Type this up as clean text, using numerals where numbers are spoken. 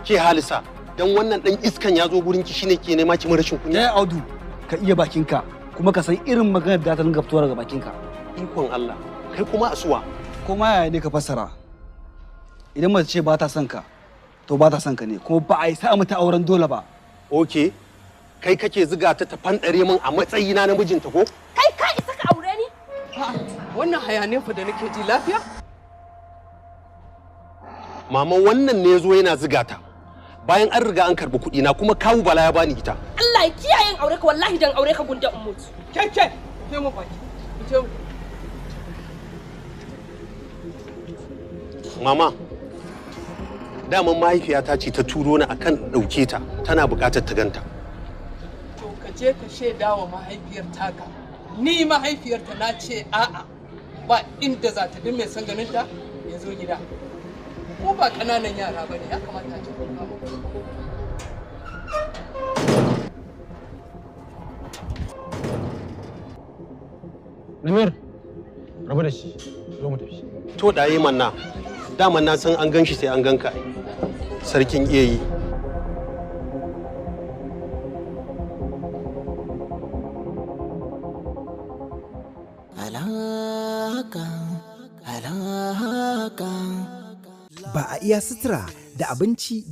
Ke Halisa, dan wannan dan iskan ya zo gurin ki shine ke nema ki mun rashin kunya. Kai Audu, ka iya bakinka kuma ka san irin maganar da ta dinga fitowa daga bakinka. Ikon Allah, kai kuma asuwa. Kuma yaya ne ka fassara? Idan mace ce ba ta son ka, to ba ta son ka ne, kuma ba a yi sa mata auren dole ba. Okay. Kai kake ziga ta ta fandare min a matsayina na mijinta ko? Kai ka isa ka aure ni? Wannan hayanin fa da nake ji lafiya? Mama wannan ne yazo yana ziga ta. Bayan an riga an karbi kuɗi na kuma kawu Bala ya bani ita. Allah ya kiyaye in aure ka wallahi dan aure ka gunda in mutu. Ke mu baki. Ke mu. Mama, daman mahaifiyata ce ta turo ni akan ɗauke ta, tana buƙatar ta ganta. To ka je ka shaida wa mahaifiyar taka. Ni mahaifiyarta na ce a'a ba inda za ta mai san ganin ta ya zo gida. Ko ba ƙananan yara ba ne ya kamata ta kuma. Namir, rabu da shi, zo mu tafi. To ɗaye manna, daman na san an gan shi sai an ganka. Sarkin iya yi. Ba a iya sutura da abinci